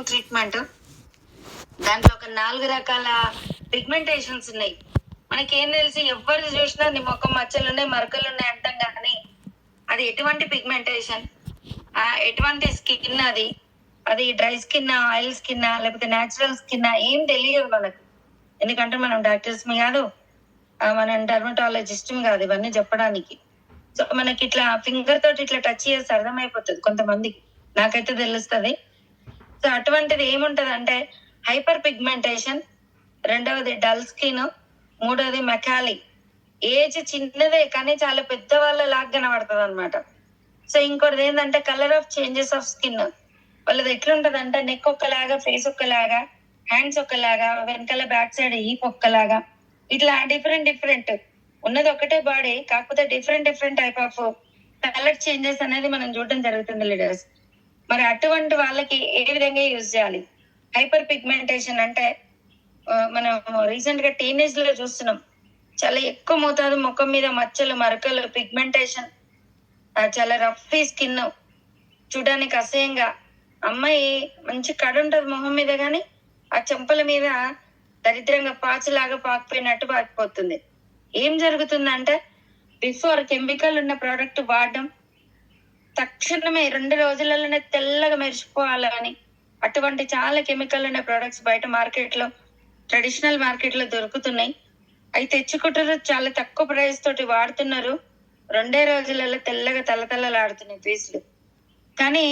Extreme treatment. దాంట్లో ఒక 4 రకాల పిగ్మెంటేషన్స్ ఉన్నాయి. మనకేం తెలిసి ఎవరు చూసినా నీ ముఖం మచ్చలు ఉన్నాయి, మరకలు ఉన్నాయి అంటాం, కానీ అది ఎటువంటి పిగ్మెంటేషన్, ఎటువంటి స్కిన్, అది డ్రై స్కిన్, ఆయిల్ స్కిన్, లేకపోతే న్యాచురల్ స్కిన్ ఏం తెలియదు మనకు. ఎందుకంటే మనం డాక్టర్స్ కాదు, మనం డర్మటాలజిస్ట్ కాదు ఇవన్నీ చెప్పడానికి. సో మనకి ఇట్లా ఫింగర్ తోటి ఇట్లా టచ్ చేస్తే అర్థమైపోతుంది కొంతమందికి, నాకైతే తెలుస్తుంది. సో అటువంటిది ఏముంటది అంటే హైపర్ పిగ్మెంటేషన్, రెండవది డల్ స్కిన్, మూడవది మెకాలి. ఏజ్ చిన్నదే కానీ చాలా పెద్ద వాళ్ళ లాగా కనబడుతుంది అనమాట. సో ఇంకోటి ఏంటంటే colour of changes of skin. వాళ్ళది ఎట్లుంటది అంటే నెక్ ఒక్కలాగా, ఫేస్ ఒక్కలాగా, హ్యాండ్స్ ఒక్కలాగా, వెనకాల బ్యాక్ సైడ్ హీప్ ఒక్కలాగా, ఇట్లా డిఫరెంట్ ఉన్నది ఒకటే బాడీ, కాకపోతే different type of colour changes అనేది మనం చూడడం జరుగుతుంది లీడర్స్. మరి అటువంటి వాళ్ళకి ఏ విధంగా యూజ్ చేయాలి? హైపర్ పిగ్మెంటేషన్ అంటే మనం రీసెంట్ గా టీనేజ్ లో చూస్తున్నాం, చాలా ఎక్కువ మోతాదు ముఖం మీద మచ్చలు, మరకలు, పిగ్మెంటేషన్, చాలా రఫ్ స్కిన్, చూడడానికి అసహ్యంగా. అమ్మాయి మంచి కడు ఉంటది మొహం మీద, కానీ ఆ చెంపల మీద దరిద్రంగా పాచులాగా పాకిపోయినట్టు పాకిపోతుంది. ఏం జరుగుతుందంటే బిఫోర్ కెమికల్ ఉన్న ప్రోడక్ట్ వాడడం, తక్షణమే 2 రోజులలోనే తెల్లగా మెరిసిపోవాలని అటువంటి చాలా కెమికల్ ఉన్న ప్రోడక్ట్స్ బయట మార్కెట్ లో, ట్రెడిషనల్ మార్కెట్ లో దొరుకుతున్నాయి. అవి తెచ్చుకుంటారు, చాలా తక్కువ ప్రైస్ తోటి వాడుతున్నారు. 2 రోజులలో తెల్లగా తలతల్లలాడుతున్నాయి ఫేస్లు. కానీ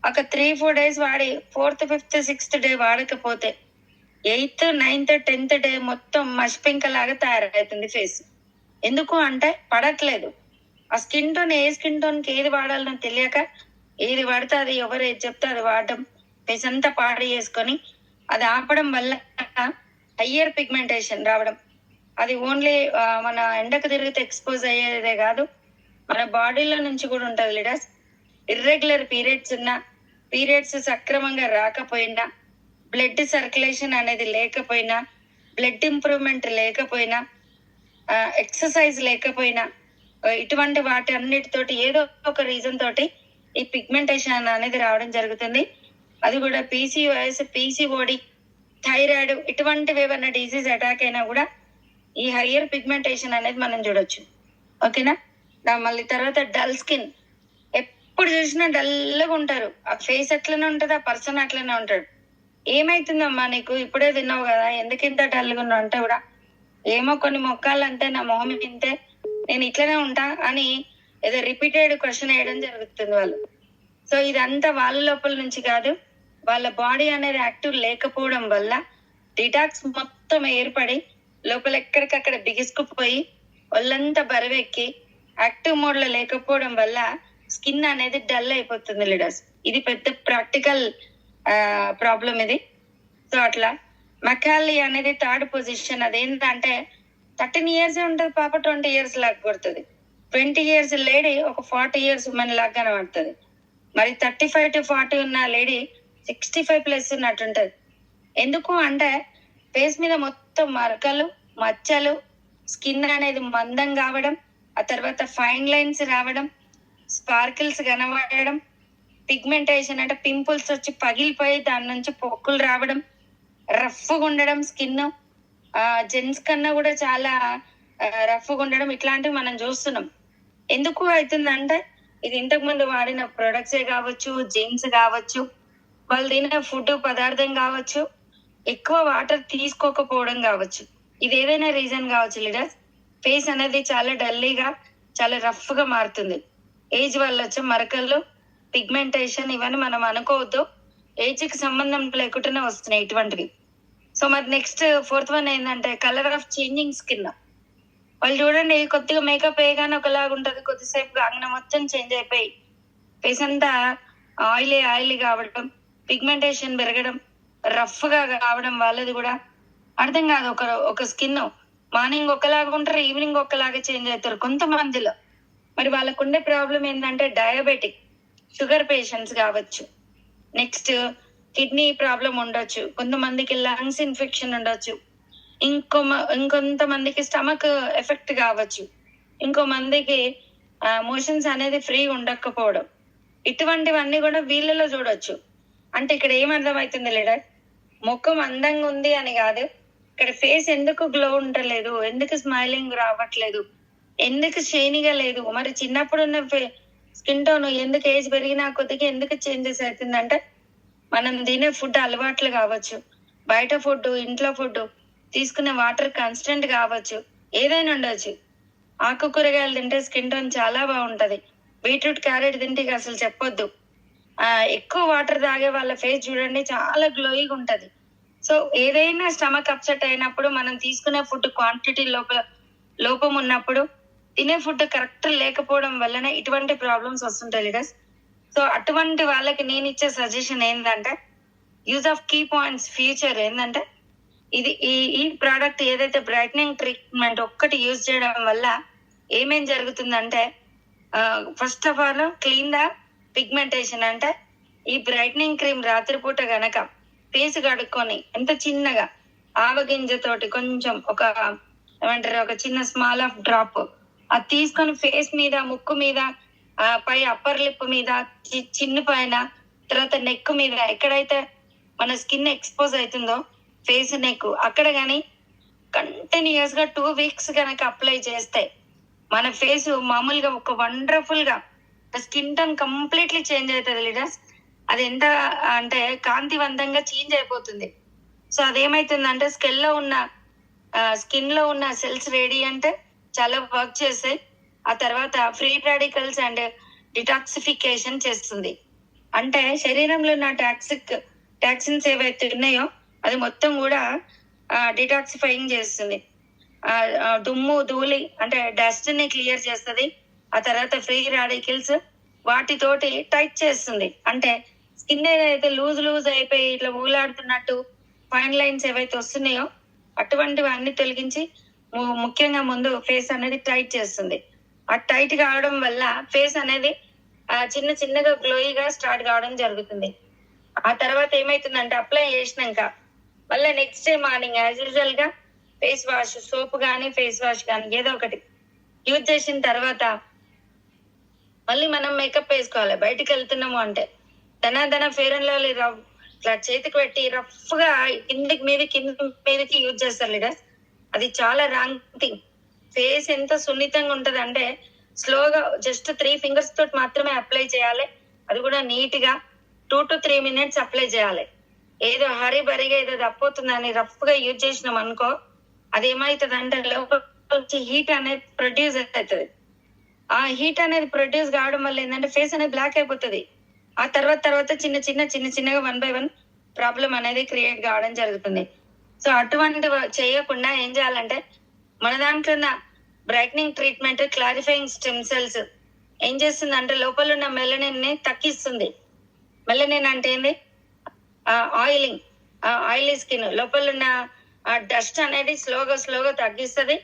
ఒక 3-4 days వాడి 4th, 5th, 6th డే వాడకపోతే 8th, 9th, 10th డే మొత్తం మషిపింక లాగా తయారవుతుంది ఫేస్. ఎందుకు అంటే పడట్లేదు. ఆ స్కిన్ టోన్, ఏ స్కిన్ టోన్ కి ఏది వాడాలని తెలియక ఏది పడితే అది, ఎవరు ఏది చెప్తే అది వాడడం, ఫేస్ అంతా పాడు చేసుకొని అది ఆపడం వల్ల హయ్యర్ పిగ్మెంటేషన్ రావడం. అది ఓన్లీ మన ఎండకు తిరిగితే ఎక్స్పోజ్ అయ్యేదే కాదు, మన బాడీలో నుంచి కూడా ఉంటది లీడర్స్. ఇర్రెగ్యులర్ పీరియడ్స్ ఉన్నా, పీరియడ్స్ సక్రమంగా రాకపోయినా, బ్లడ్ సర్క్యులేషన్ అనేది లేకపోయినా, బ్లడ్ ఇంప్రూవ్మెంట్ లేకపోయినా, ఎక్సర్సైజ్ లేకపోయినా, ఇటువంటి వాటి అన్నిటితోటి ఏదో ఒక రీజన్ తోటి ఈ పిగ్మెంటేషన్ అనేది రావడం జరుగుతుంది. అది కూడా పీసీఓఎస్, పీసీఓడి, థైరాయిడ్ ఇటువంటివి ఏమైనా డిసీజ్ అటాక్ అయినా కూడా ఈ హయ్యర్ పిగ్మెంటేషన్ అనేది మనం చూడొచ్చు. ఓకేనా? మళ్ళీ తర్వాత డల్ స్కిన్. ఎప్పుడు చూసినా డల్గా ఉంటారు, ఆ ఫేస్ అట్లనే ఉంటది, ఆ పర్సన్ అట్లనే ఉంటాడు. ఏమైతుందమ్మా నీకు, ఇప్పుడే తిన్నావు కదా, ఎందుకు ఇంత డల్గా ఉన్నావు అంటే కూడా ఏమో కొన్ని మొక్కాలంటే నా మొహం ఇంతే, నేను ఇట్లనే ఉంటా అని ఏదో రిపీటెడ్ క్వశ్చన్ వేయడం జరుగుతుంది వాళ్ళు. సో ఇదంతా వాళ్ళ లోపల నుంచి కాదు, వాళ్ళ బాడీ అనేది యాక్టివ్ లేకపోవడం వల్ల డిటాక్స్ మొత్తం ఏర్పడి లోపల ఎక్కడికక్కడ బిగుసుకుపోయి ఒళ్ళంతా బరువెక్కి యాక్టివ్ మోడ్ లో లేకపోవడం వల్ల స్కిన్ అనేది డల్ అయిపోతుంది లీడర్స్. ఇది పెద్ద ప్రాక్టికల్ ప్రాబ్లం ఇది. సో అట్లా మెకాలి అనేది 3rd పొజిషన్. అదేంటంటే 13 years ఉంటది పాప, 20 years లాగా కొడుతుంది. 20 years లేడీ ఒక 40 years ఉమెన్ లాగా కనబడుతుంది. మరి 35 to 40 ఉన్న లేడీ 65+ ఉన్నట్టుంటది. ఎందుకు అంటే ఫేస్ మీద మొత్తం మరకలు, మచ్చలు, స్కిన్ అనేది మందం కావడం, ఆ తర్వాత ఫైన్ లైన్స్ రావడం, స్పార్కిల్స్ కనబడడం, పిగ్మెంటేషన్ అంటే పింపుల్స్ వచ్చి పగిలిపోయి దాని నుంచి పొక్కులు రావడం, రఫ్గా ఉండడం స్కిన్, జెంట్స్ కన్నా కూడా చాలా రఫ్గా ఉండడం, ఇట్లాంటివి మనం చూస్తున్నాం. ఎందుకు అవుతుందంటే ఇది ఇంతకు ముందు వాడిన ప్రొడక్ట్సే కావచ్చు, జీన్స్ కావచ్చు, వాళ్ళు తినే ఫుడ్ పదార్థం కావచ్చు, ఎక్కువ వాటర్ తీసుకోకపోవడం కావచ్చు, ఇది ఏదైనా రీజన్ కావచ్చు లీడర్స్. ఫేస్ అనేది చాలా డల్లీగా, చాలా రఫ్ గా మారుతుంది. ఏజ్ వల్ల వచ్చే మరకలు, పిగ్మెంటేషన్ ఇవన్నీ మనం అనుకోవద్దు, ఏజ్ కి సంబంధం లేకుండానే వస్తున్నాయి ఇటువంటివి. సో మరి నెక్స్ట్ 4th one ఏంటంటే కలర్ ఆఫ్ చేంజింగ్ స్కిన్. వాళ్ళు చూడండి, కొద్దిగా మేకప్ వేయగానే ఒకలాగా ఉంటది, కొద్దిసేపు కాగానే మొత్తం చేంజ్ అయిపోయి ఫేస్ అంతా ఆయిలీ కావడం, పిగ్మెంటేషన్ పెరగడం, రఫ్ గా కావడం. వాళ్ళది కూడా అర్థం కాదు, ఒక స్కిన్ మార్నింగ్ ఒకలాగా ఉంటారు, ఈవినింగ్ ఒకలాగా చేంజ్ అవుతారు కొంతమందిలో. మరి వాళ్ళకు ఉండే ప్రాబ్లం ఏంటంటే డయాబెటిక్, షుగర్ పేషెంట్స్ కావచ్చు, నెక్స్ట్ కిడ్నీ ప్రాబ్లం ఉండొచ్చు, కొంతమందికి లంగ్స్ ఇన్ఫెక్షన్ ఉండొచ్చు, ఇంకొంతమందికి స్టమక్ ఎఫెక్ట్ కావచ్చు, ఇంకో మందికి మోషన్స్ అనేది ఫ్రీ ఉండకపోవడం. ఇటువంటివన్నీ కూడా వీళ్ళలో చూడొచ్చు. అంటే ఇక్కడ ఏం అర్థమవుతుంది లీడర్, ముఖం అందంగా ఉంది అని కాదు, ఇక్కడ ఫేస్ ఎందుకు గ్లో ఉండలేదు, ఎందుకు స్మైలింగ్ రావట్లేదు, ఎందుకు షైనీగా లేదు, మరి చిన్నప్పుడు ఉన్న స్కిన్ టోన్ ఎందుకు ఏజ్ పెరిగినా కొద్దిగా ఎందుకు చేంజెస్ అవుతుందంటే మనం తినే ఫుడ్ అలవాట్లు కావచ్చు, బయట ఫుడ్, ఇంట్లో ఫుడ్, తీసుకునే వాటర్ కన్స్టెంట్ కావచ్చు, ఏదైనా ఉండొచ్చు. ఆకు కూరగాయలు తింటే స్కిన్ టోన్ చాలా బాగుంటది. బీట్రూట్, క్యారెట్ తింటే ఇక అసలు చెప్పొద్దు. ఎక్కువ వాటర్ తాగే వాళ్ళ ఫేస్ చూడండి చాలా గ్లోయింగ్ ఉంటది. సో ఏదైనా స్టమక్ అప్సెట్ అయినప్పుడు మనం తీసుకునే ఫుడ్ క్వాంటిటీ లోపం ఉన్నప్పుడు, తినే ఫుడ్ కరెక్ట్ లేకపోవడం వల్లనే ఇటువంటి ప్రాబ్లమ్స్ వస్తుంటాయి లీడర్స్. సో అటువంటి వాళ్ళకి నేను ఇచ్చే సజెషన్ ఏంటంటే, use of key points future ఏంటంటే, ఈ ప్రోడక్ట్ ఏదైతే బ్రైట్నింగ్ ట్రీట్మెంట్ ఒక్కటి యూజ్ చేయడం వల్ల ఏమేం జరుగుతుందంటే, first of all clean the pigmentation. అంటే ఈ బ్రైట్నింగ్ క్రీమ్ రాత్రిపూట గనక ఫేస్ కడుక్కొని ఎంత చిన్నగా ఆవగింజతోటి కొంచెం ఒక చిన్న స్మాల్ ఆఫ్ డ్రాప్ అది తీసుకొని ఫేస్ మీద, ముక్కు మీద, పై అప్పర్ లిప్ మీద, చిన్ను పైన, తర్వాత నెక్ మీద ఎక్కడైతే మన స్కిన్ ఎక్స్పోజ్ అవుతుందో ఫేస్, నెక్ అక్కడ కానీ కంటిన్యూస్ గా 2 weeks కనుక అప్లై చేస్తే మన ఫేస్ మామూలుగా ఒక వండర్ఫుల్ గా స్కిన్ టోన్ కంప్లీట్లీ చేంజ్ అవుతుంది లీడర్స్. అది ఎంత అంటే కాంతివంతంగా చేంజ్ అయిపోతుంది. సో అదేమైతుందంటే స్కిన్ లో ఉన్న సెల్స్ రేడియంట్ చాలా వర్క్ చేస్తాయి. ఆ తర్వాత ఫ్రీ రాడికల్స్ అండ్ డిటాక్సిఫికేషన్ చేస్తుంది. అంటే శరీరంలో ఉన్న టాక్సిన్స్ ఏవైతే ఉన్నాయో అది మొత్తం కూడా డిటాక్సిఫైయింగ్ చేస్తుంది. దుమ్ము, ధూళి అంటే డస్ట్ ని క్లియర్ చేస్తుంది. ఆ తర్వాత ఫ్రీ రాడికల్స్ వాటితోటి టైట్ చేస్తుంది. అంటే స్కిన్ ఏదైతే లూజ్ అయిపోయి ఇట్లా ఊలాడుతున్నట్టు ఫైన్ లైన్స్ ఏవైతే వస్తున్నాయో అటువంటివి అన్ని తొలగించి ముఖ్యంగా ముందు ఫేస్ అనేది టైట్ చేస్తుంది. ఆ టైట్ కావడం వల్ల ఫేస్ అనేది చిన్నగా గ్లోయిగా స్టార్ట్ కావడం జరుగుతుంది. ఆ తర్వాత ఏమైతుందంటే అప్లై చేసినాక మళ్ళీ next day morning as usual గా ఫేస్ వాష్, సోప్ కానీ ఫేస్ వాష్ కానీ ఏదో ఒకటి యూజ్ చేసిన తర్వాత మళ్ళీ మనం మేకప్ వేసుకోవాలి. బయటికి వెళ్తున్నాము అంటే ధన ఫేర్ అండ్ లవ్లీ ఇట్లా చేతికి పెట్టి రఫ్ గా కింద మీదకి యూజ్ చేస్తారు లీడర్స్. అది చాలా రాంగ్ థింగ్. ఫేస్ ఎంత సున్నితంగా ఉంటది అంటే స్లోగా జస్ట్ 3 fingers తోటి మాత్రమే అప్లై చేయాలి. అది కూడా నీట్ గా 2 to 3 minutes అప్లై చేయాలి. ఏదో హరిబరిగా ఏదో తప్పోతుందని రఫ్ గా యూజ్ చేసినాం అనుకో, అది ఏమవుతుంది అంటే లోపల హీట్ అనేది ప్రొడ్యూస్ అవుతుంది. ఆ హీట్ అనేది ప్రొడ్యూస్ కావడం వల్ల ఏంటంటే ఫేస్ అనేది బ్లాక్ అయిపోతుంది. ఆ తర్వాత చిన్నగా 1 by 1 ప్రాబ్లం అనేది క్రియేట్ కావడం జరుగుతుంది. సో అటువంటి చేయకుండా ఏం చేయాలంటే మన దాంట్లో ఉన్న brightening treatment clarifying stem cells ఏం చేస్తుంది అంటే లోపల ఉన్న మెలనిన్ ని తగ్గిస్తుంది. మెలనిన్ అంటే ఏంది? ఆయిలీ స్కిన్ లోపల ఉన్న డస్ట్ అనేది స్లోగా తగ్గిస్తుంది.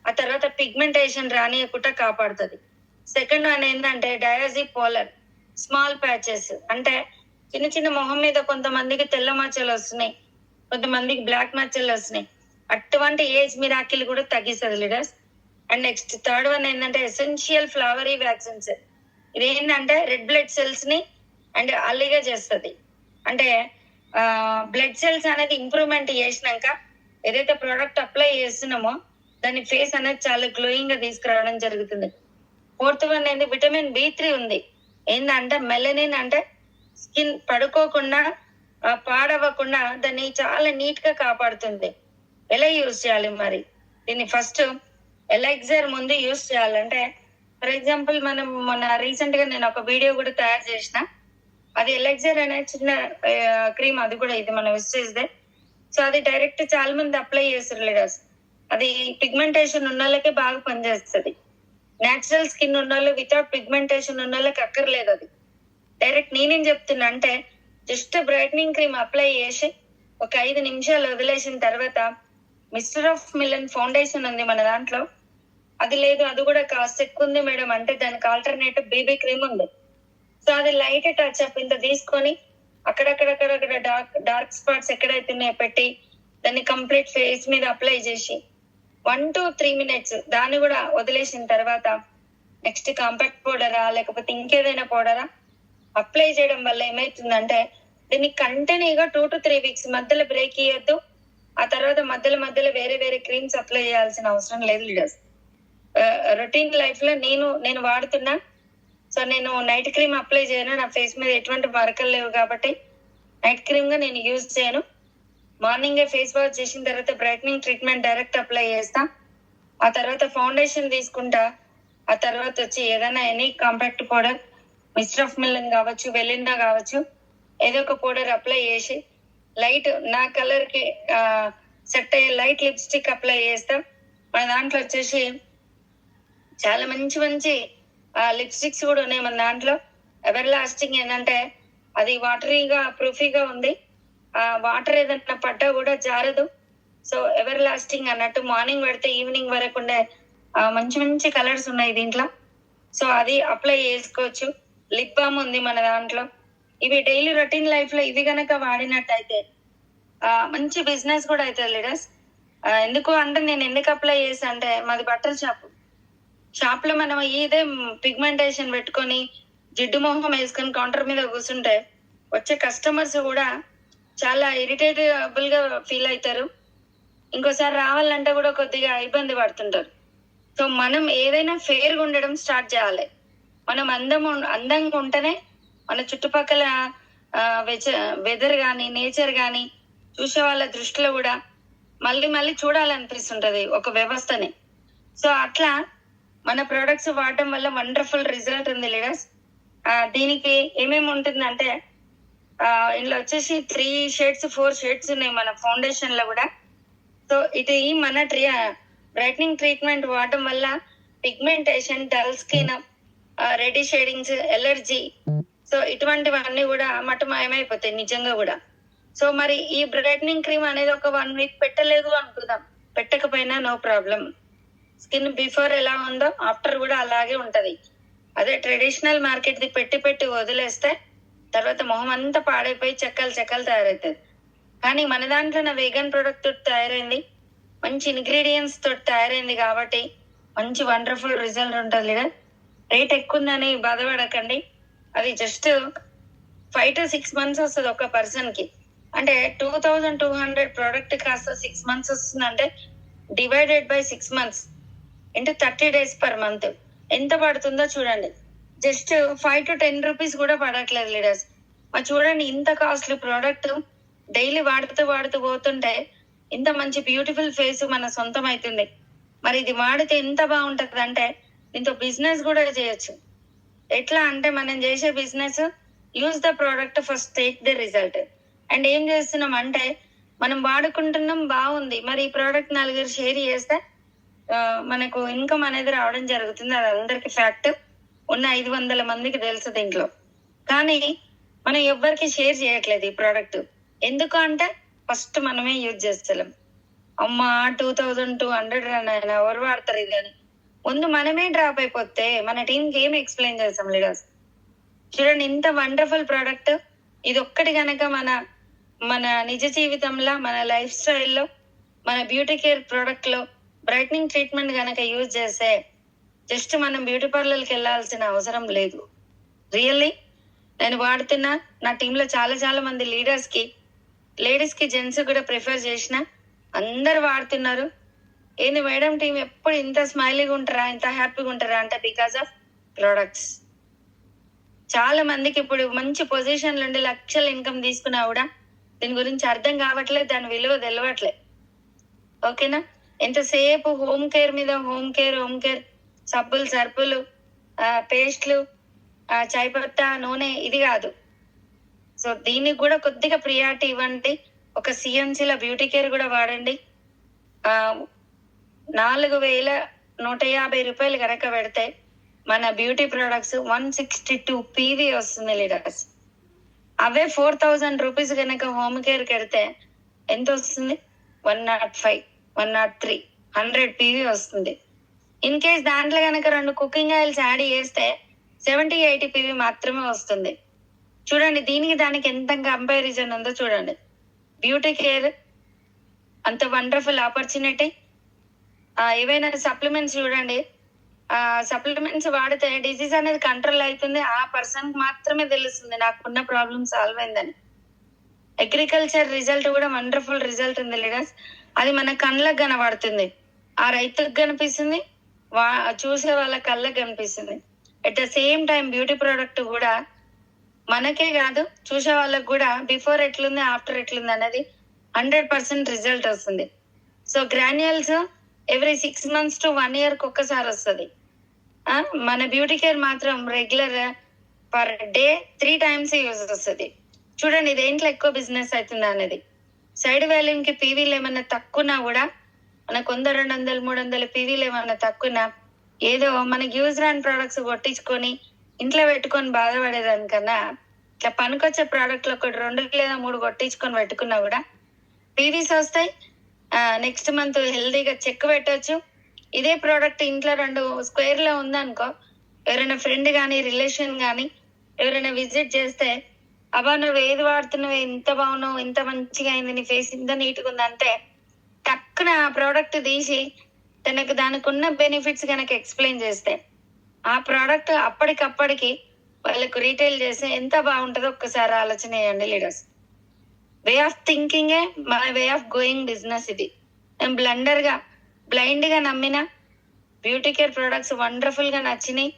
ఆ తర్వాత పిగ్మెంటేషన్ రానియకుండా కాపాడుతుంది. సెకండ్ వన్ ఏంటంటే డయాజీ పోలర్ స్మాల్ ప్యాచెస్. అంటే చిన్న మొహం మీద కొంతమందికి తెల్ల మచ్చలు వస్తున్నాయి, కొంతమందికి బ్లాక్ మచ్చలు వస్తున్నాయి. అటువంటి ఏజ్ మిరాకిల్ కూడా తగ్గిస్తుంది leaders. And next third one ఏంటంటే ఎసెన్షియల్ ఫ్లవరీ వ్యాక్సిన్స్. ఇది ఏంటంటే రెడ్ బ్లడ్ సెల్స్ ని అండ్ అల్లిగా చేస్తుంది. అంటే బ్లడ్ సెల్స్ అనేది ఇంప్రూవ్మెంట్ చేసినాక ఏదైతే ప్రోడక్ట్ అప్లై చేస్తున్నామో దాని ఫేస్ అనేది చాలా గ్లోయింగ్ గా తీసుకురావడం జరుగుతుంది. ఫోర్త్ వన్ ఏంటి? విటమిన్ B3 ఉంది. ఏంటంటే మెలనిన్ అంటే స్కిన్ పడుకోకుండా, పాడవకుండా దాన్ని చాలా నీట్ గా కాపాడుతుంది. ఎలా యూజ్ చేయాలి మరి దీన్ని? ఫస్ట్ ఎలైజర్ ముందు యూజ్ చేయాలంటే, ఫర్ ఎగ్జాంపుల్ మనం మొన్న రీసెంట్ గా నేను ఒక వీడియో కూడా తయారు చేసిన. అది ఎలైజర్ అనే చిన్న క్రీమ్, అది కూడా ఇది మన వెస్టేజ్దే. సో అది డైరెక్ట్ చాలా మంది అప్లై చేస్తారు లీడర్స్. అది పిగ్మెంటేషన్ ఉన్న వాళ్ళకే బాగా పనిచేస్తుంది. న్యాచురల్ స్కిన్ ఉన్న వాళ్ళు, వితౌట్ పిగ్మెంటేషన్ ఉన్న వాళ్ళకి అక్కర్లేదు అది. డైరెక్ట్ నేనేం చెప్తున్నా అంటే జస్ట్ బ్రైట్నింగ్ క్రీమ్ అప్లై చేసి ఒక 5 నిమిషాలు వదిలేసిన తర్వాత మిస్టర్ ఆఫ్ మిలన్ ఫౌండేషన్ ఉంది మన దాంట్లో. అది లేదు, అది కూడా కాస్ట్ ఎక్కువ ఉంది మేడం అంటే దానికి ఆల్టర్నేటివ్ బేబీ క్రీమ్ ఉంది. సో అది లైట్ టచ్ అప్ ఇంత తీసుకొని అక్కడక్కడ డార్క్ స్పాట్స్ ఎక్కడైతే ఉన్నాయో పెట్టి దాన్ని కంప్లీట్ ఫేస్ మీద అప్లై చేసి 1 to 3 minutes దాన్ని కూడా వదిలేసిన తర్వాత నెక్స్ట్ కాంపాక్ట్ పౌడరా లేకపోతే ఇంకేదైనా పౌడరా అప్లై చేయడం వల్ల ఏమైతుందంటే దీన్ని కంటిన్యూగా 2 to 3 వీక్స్ మధ్యలో బ్రేక్ ఇవ్వద్దు. ఆ తర్వాత మధ్యలో వేరే వేరే క్రీమ్స్ అప్లై చేయాల్సిన అవసరం లేదు లీడర్స్. రొటీన్ లైఫ్ లో నేను వాడుతున్నా. సో నేను నైట్ క్రీమ్ అప్లై చేయను. నా ఫేస్ మీద ఎటువంటి మరకలు లేవు కాబట్టి నైట్ క్రీమ్ గా నేను యూజ్ చేయను. మార్నింగ్ ఫేస్ వాష్ చేసిన తర్వాత బ్రైట్నింగ్ ట్రీట్మెంట్ డైరెక్ట్ అప్లై చేస్తా. ఆ తర్వాత ఫౌండేషన్ తీసుకుంటా. ఆ తర్వాత వచ్చి ఏదైనా any compact powder, mister of melon కావచ్చు, వెలిండా కావచ్చు, ఏదో ఒక పౌడర్ అప్లై చేసి లైట్ నా కలర్ కి సెట్ అయ్యే లైట్ లిప్స్టిక్ అప్లై చేస్తాం. మన దాంట్లో వచ్చేసి చాలా మంచి మంచి లిప్స్టిక్స్ కూడా ఉన్నాయి మన దాంట్లో. ఎవర్ లాస్టింగ్ ఏంటంటే అది వాటరీగా ప్రూఫీగా ఉంది. వాటర్ ఏదైనా పడ్డా కూడా జారదు. సో ఎవర్ లాస్టింగ్ అన్నట్టు మార్నింగ్ పెడితే ఈవినింగ్ వరకు ఉండే మంచి మంచి కలర్స్ ఉన్నాయి దీంట్లో. సో అది అప్లై చేసుకోవచ్చు. లిప్ బామ్ ఉంది మన దాంట్లో. ఇవి డైలీ రొటీన్ లైఫ్ లో ఇవి గనక వాడినట్టయితే మంచి బిజినెస్ కూడా అవుతుంది లీడర్స్. ఎందుకు అంటే నేను ఎందుకు అప్లై చేసా అంటే మాది బట్టల షాప్ లో మనం ఇదే పిగ్మెంటేషన్ పెట్టుకొని జిడ్డు మొహం వేసుకొని కౌంటర్ మీద కూర్చుంటే వచ్చే కస్టమర్స్ కూడా చాలా ఇరిటేటబుల్ గా ఫీల్ అవుతారు. ఇంకోసారి రావాలంటే కూడా కొద్దిగా ఇబ్బంది పడుతుంటారు. సో మనం ఏదైనా ఫేర్ గా ఉండడం స్టార్ట్ చేయాలి. మనం అందంగా ఉంటేనే మన చుట్టుపక్కల వెదర్ గాని నేచర్ గాని చూసే వాళ్ళ దృష్టిలో కూడా మళ్ళీ మళ్ళీ చూడాలనిపిస్తుంటది ఒక వ్యవస్థని. సో అట్లా మన ప్రొడక్ట్స్ వాడటం వల్ల వండర్ఫుల్ రిజల్ట్ ఉంది లీడర్స్. దీనికి ఏమేమి ఉంటుందంటే ఇందులో వచ్చేసి 3 షేడ్స్ 4 షేడ్స్ ఉన్నాయి మన ఫౌండేషన్ లో కూడా. సో ఇది మన బ్రైట్నింగ్ ట్రీట్మెంట్ వాడటం వల్ల pigmentation, dull skin, ready shadings, allergy, so ఇటువంటివన్నీ కూడా మటుమాయమైపోతాయి నిజంగా కూడా. సో మరి ఈ బ్రైట్నింగ్ క్రీమ్ అనేది ఒక 1 వీక్ పెట్టలేదు అనుకుందాం, పెట్టకపోయినా నో ప్రాబ్లం. స్కిన్ బిఫోర్ ఎలా ఉందో ఆఫ్టర్ కూడా అలాగే ఉంటది. అదే ట్రెడిషనల్ మార్కెట్ ది పెట్టి వదిలేస్తే తర్వాత మొహం అంతా పాడైపోయి చెక్కలు తయారవుతుంది. కానీ మన దాంట్లో నా వేగన్ ప్రొడక్ట్ తోటి తయారైంది, మంచి ఇంగ్రీడియంట్స్ తోటి తయారైంది కాబట్టి మంచి వండర్ఫుల్ రిజల్ట్ ఉంటుంది లీడర్. రేట్ ఎక్కువ ఉందని బాధపడకండి. అది జస్ట్ 5 to 6 months వస్తుంది ఒక పర్సన్ కి. అంటే 2200 ప్రోడక్ట్ కాస్త 6 months వస్తుందంటే divided by 6 months into 30 days per month ఎంత పడుతుందో చూడండి. జస్ట్ 5 to 10 రూపీస్ కూడా పడట్లేదు లీడర్స్. మరి చూడండి, ఇంత కాస్ట్లీ ప్రోడక్ట్ డైలీ వాడుతూ పోతుంటే ఇంత మంచి బ్యూటిఫుల్ ఫేస్ మన సొంతం అవుతుంది. మరి ఇది వాడితే ఎంత బాగుంటది అంటే దీంతో బిజినెస్ కూడా చేయొచ్చు. ఎట్లా అంటే మనం చేసే business use the product first, take the result. And ఏం చేస్తున్నాం అంటే మనం వాడుకుంటున్నాం, బాగుంది, మరి ఈ ప్రోడక్ట్ 4 షేర్ చేస్తే మనకు ఇన్కమ్ అనేది రావడం జరుగుతుంది. అది అందరికి ఫ్యాక్ట్. ఉన్న 500 మందికి తెలుసు దీంట్లో. కానీ మనం ఎవ్వరికి షేర్ చేయట్లేదు ఈ ప్రోడక్ట్. ఎందుకు అంటే ఫస్ట్ మనమే యూజ్ చేస్తలేం. అమ్మా 2200 అని ఎవరు వాడతారు ఇది అని ముందు మనమే డ్రాప్ అయిపోతే మన టీంకి ఏమి ఎక్స్ప్లెయిన్ చేస్తాం లీడర్స్. చూడండి, ఇంత వండర్ఫుల్ ప్రోడక్ట్ ఇది ఒక్కటి కనుక మన నిజ జీవితంలో, మన లైఫ్ స్టైల్లో, మన బ్యూటీ కేర్ ప్రోడక్ట్ లో బ్రైట్నింగ్ ట్రీట్మెంట్ కనుక యూజ్ చేస్తే జస్ట్ మనం బ్యూటీ పార్లర్కి వెళ్ళాల్సిన అవసరం లేదు. రియల్లీ నేను వాడుతున్నా. నా టీంలో చాలా మంది లేడీస్ కి జెంట్స్ కూడా ప్రిఫర్ చేసిన అందరు వాడుతున్నారు. ఏంది మేడం టీం ఎప్పుడు ఇంత స్మైలీగా ఉంటారా, ఇంత హ్యాపీగా ఉంటారా అంటే బికాస్ ఆఫ్ ప్రొడక్ట్స్. చాలా మందికి ఇప్పుడు మంచి పొజిషన్లు ఉండి లక్షల ఇన్కమ్ తీసుకున్నా కూడా దీని గురించి అర్థం కావట్లేదు, దాని విలువ తెలియట్లేదు. ఓకేనా? ఎంతసేపు హోమ్ కేర్ మీద హోమ్ కేర్ సబ్బులు, సర్పులు, పేస్ట్లు, చాయ్ పత్తా, నూనె ఇది కాదు. సో దీనికి కూడా కొద్దిగా ప్రియారిటీ ఇవ్వండి. ఒక సిఎన్సీల బ్యూటీ కేర్ కూడా వాడండి. 4150 రూపాయలు కనుక పెడితే మన బ్యూటీ ప్రొడక్ట్స్ 162 PV వస్తుంది లీడర్స్. అవే 4000 రూపీస్ కనుక హోమ్ కేర్ కడితే ఎంత వస్తుంది? 105, 103, 100 PV వస్తుంది. ఇన్ కేస్ దాంట్లో కనుక 2 కుకింగ్ ఆయిల్స్ యాడ్ చేస్తే 70-80 PV మాత్రమే వస్తుంది. చూడండి దానికి ఎంత కంపారిజన్ ఉందో చూడండి. బ్యూటీ కేర్ అంత వండర్ఫుల్ ఆపర్చునిటీ. ఏవైనా సప్లిమెంట్స్ చూడండి, సప్లిమెంట్స్ వాడితే డిసీజ్ అనేది కంట్రోల్ అవుతుంది. ఆ పర్సన్ మాత్రమే తెలుస్తుంది నాకున్న ప్రాబ్లమ్ సాల్వ్ అయిందని. అగ్రికల్చర్ రిజల్ట్ కూడా వండర్ఫుల్ రిజల్ట్ ఉంది లీడర్స్. అది మన కళ్ళకు కనబడుతుంది, ఆ రైతుకు కనిపిస్తుంది, చూసే వాళ్ళ కళ్ళకు కనిపిస్తుంది. At the same time beauty product కూడా మనకే కాదు, చూసే వాళ్ళకు కూడా బిఫోర్ ఎట్లుంది ఆఫ్టర్ ఎట్లుంది అనేది 100% రిజల్ట్ వస్తుంది. So granules every 6 months to 1 year ఒక్కసారి వస్తుంది. మన బ్యూటీ కేర్ మాత్రం regular per day 3 times use వస్తుంది. చూడండి ఇది ఏంట్లో ఎక్కువ బిజినెస్ అవుతుందా అనేది. సైడ్ వాల్యూమ్ కి పీవీలు ఏమన్నా తక్కువనా కూడా, మనకు 100, 200, 300 పీవీలు ఏమన్నా తక్కువనా, ఏదో మనకి యూజ్ రాని ప్రోడక్ట్స్ కొట్టించుకొని ఇంట్లో పెట్టుకొని బాధపడేదానికన్నా ఇట్లా పనికొచ్చే ప్రోడక్ట్లు ఒకటి 2 లేదా 3 కొట్టించుకొని పెట్టుకున్నా కూడా పీవీస్ వస్తాయి. నెక్స్ట్ మంత్ హెల్దీగా చెక్ పెట్టవచ్చు. ఇదే ప్రోడక్ట్ ఇంట్లో 2 square లో ఉందనుకో, ఎవరైనా ఫ్రెండ్ కానీ రిలేషన్ కానీ ఎవరైనా విజిట్ చేస్తే, అబ్బా నువ్వు ఏది వాడుతున్నావు, ఎంత బాగున్నావు, ఎంత మంచిగా అయింది, నీ ఫేస్ ఇంత నీట్గా ఉందంటే టక్కున ఆ ప్రోడక్ట్ తీసి తనకు దానికి ఉన్న బెనిఫిట్స్ కనుక ఎక్స్ప్లెయిన్ చేస్తే ఆ ప్రోడక్ట్ అప్పటికప్పటికి వాళ్ళకు రీటైల్ చేస్తే ఎంత బాగుంటుందో ఒక్కసారి ఆలోచన చేయండి లీడర్స్. వే ఆఫ్ థింకింగే మన వే ఆఫ్ గోయింగ్ బిజినెస్. ఇది నేను బ్లైండ్ గా నమ్మిన బ్యూటీ కేర్ ప్రొడక్ట్స్ వండర్ఫుల్ గా నచ్చినాయి.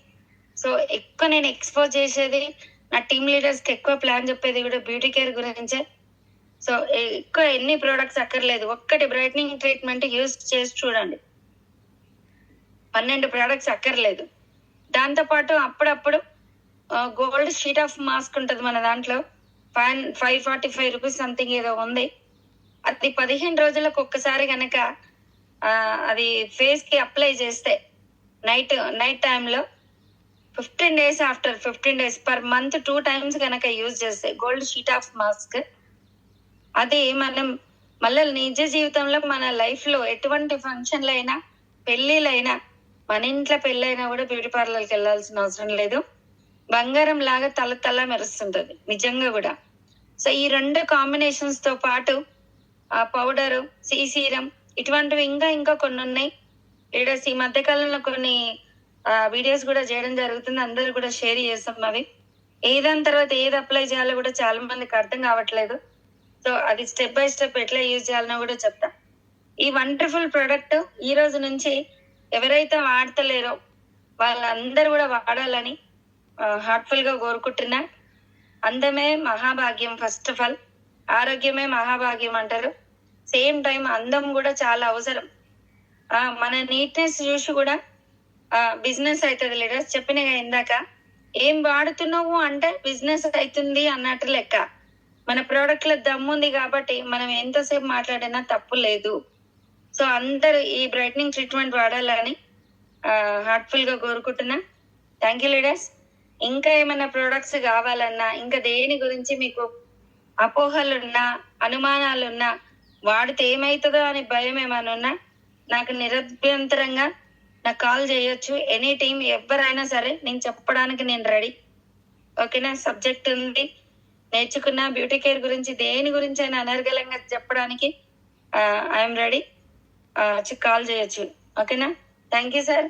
సో ఎక్కువ నేను ఎక్స్పోజ్ చేసేది, నా టీమ్ లీడర్స్ కి ఎక్కువ ప్లాన్ చెప్పేది కూడా బ్యూటీ కేర్ గురించే. సో ఎక్కువ ఎన్ని ప్రోడక్ట్స్ అక్కర్లేదు, ఒక్కటి బ్రైట్నింగ్ ట్రీట్మెంట్ యూజ్ చేసి చూడండి, 12 ప్రోడక్ట్స్ అక్కర్లేదు. దాంతో పాటు అప్పుడప్పుడు గోల్డ్ షీట్ ఆఫ్ మాస్క్ ఉంటుంది మన దాంట్లో, 545 రూపీస్ సంథింగ్ ఏదో ఉంది. అది 15 రోజులకు ఒక్కసారి కనుక అది ఫేస్ కి అప్లై చేస్తే నైట్ టైంలో 15 days after 15 days per month 2 times కనుక యూజ్ చేస్తే గోల్డ్ షీట్ ఆఫ్ మాస్క్, అది మనం మళ్ళీ నిజ జీవితంలో మన లైఫ్ లో ఎటువంటి ఫంక్షన్లు అయినా పెళ్లిలైనా, మన ఇంట్లో పెళ్ళైనా కూడా బ్యూటీ పార్లర్కి వెళ్ళాల్సిన అవసరం లేదు. బంగారం లాగా తల మెరుస్తుంటది నిజంగా కూడా. సో ఈ 2 కాంబినేషన్స్ తో పాటు ఆ పౌడరు, సీరం ఇటువంటివి ఇంకా కొన్ని ఉన్నాయి లీడర్స్. ఈ మధ్య కాలంలో కొన్ని వీడియోస్ కూడా చేయడం జరుగుతుంది, అందరూ కూడా షేర్ చేస్తాం. అవి ఏదాని తర్వాత ఏది అప్లై చేయాలో కూడా చాలా మందికి అర్థం కావట్లేదు. సో అది స్టెప్ బై స్టెప్ ఎట్లా యూజ్ చేయాలనో కూడా చెప్తా. ఈ వండర్ఫుల్ ప్రోడక్ట్ ఈ రోజు నుంచి ఎవరైతే వాడతలేరో వాళ్ళందరూ కూడా వాడాలని హార్ట్ఫుల్ గా కోరుకుంటున్నా. అందమే మహాభాగ్యం, ఫస్ట్ ఆఫ్ ఆల్ ఆరోగ్యమే మహాభాగ్యం అంటారు. సేమ్ టైం అందం కూడా చాలా అవసరం. మన నీట్నెస్ చూసి కూడా బిజినెస్ అవుతుంది లీడర్స్. చెప్పిన ఇందాక ఏం వాడుతున్నావు అంటే బిజినెస్ అవుతుంది అన్నట్టు లెక్క. మన ప్రోడక్ట్ లో దమ్ముంది కాబట్టి మనం ఎంతసేపు మాట్లాడినా తప్పు లేదు. సో అందరూ ఈ బ్రైట్నింగ్ ట్రీట్మెంట్ వాడాలని హార్ట్ఫుల్ గా కోరుకుంటున్నా. Thank you leaders. ఇంకా ఏమైనా ప్రోడక్ట్స్ కావాలన్నా, ఇంకా దేని గురించి మీకు అపోహలున్నా, అనుమానాలున్నా, వాడితే ఏమవుతుందో అని భయం ఏమైనా ఉన్నా నాకు నిరభ్యంతరంగా నాకు కాల్ చేయొచ్చు. ఎనీ టైం ఎవరైనా సరే నేను చెప్పడానికి నేను రెడీ. ఓకేనా? సబ్జెక్ట్ ఉంది, నేర్చుకున్న బ్యూటీ కేర్ గురించి దేని గురించి అయినా అనర్గళంగా చెప్పడానికి ఐఎమ్ రెడీ. కాల్ చేయొచ్చు. ఓకేనా? Thank you sir.